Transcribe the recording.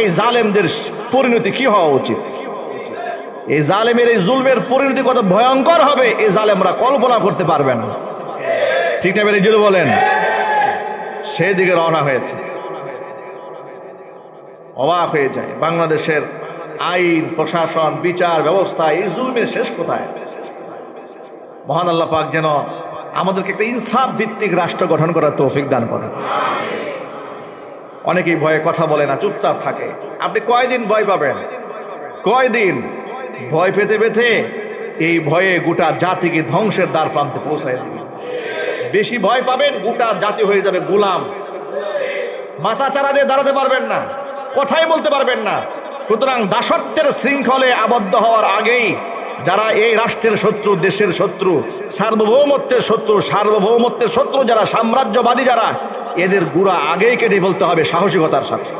এই জালেমদের পরিণতি কি হওয়া উচিত, এই জালেমের এই জুলমের পরিণতি কত ভয়ঙ্কর হবে এই জালেমরা কল্পনা করতে পারবে না। ঠিক না বেরিয়ে যদি বলেন, সেই দিকে রওনা হয়েছে। অবাক হয়ে যায় বাংলাদেশের আইন প্রশাসন বিচার ব্যবস্থা, এই জুলমের শেষ কোথায়? মহান আল্লাহ পাক যেন আমাদেরকে একটা ইনসাফ ভিত্তিক রাষ্ট্র গঠন করার তৌফিক দান করেন। অনেকেই ভয়ে কথা বলে না, চুপচাপ থাকে। আপনি কয়দিন ভয় পাবেন? কয়দিন ভয় পেতে পেতে এই ভয়ে গোটা জাতিকে ধ্বংসের দ্বার প্রান্তে পৌঁছায় দিবে। বেশি ভয় পাবেন, গোটা জাতি হয়ে যাবে গোলাম। মাথা চারা দিয়ে দাঁড়াতে পারবেন না, কথাই বলতে পারবেন না। সুতরাং দাসত্বের শৃঙ্খলে আবদ্ধ হওয়ার আগেই যারা এই রাষ্ট্রের শত্রু, দেশের শত্রু, সার্বভৌমত্বের শত্রু যারা, সাম্রাজ্যবাদী যারা, এদের গুড়া আগেই কেটে ফেলতে হবে সাহসিকতার সাথে।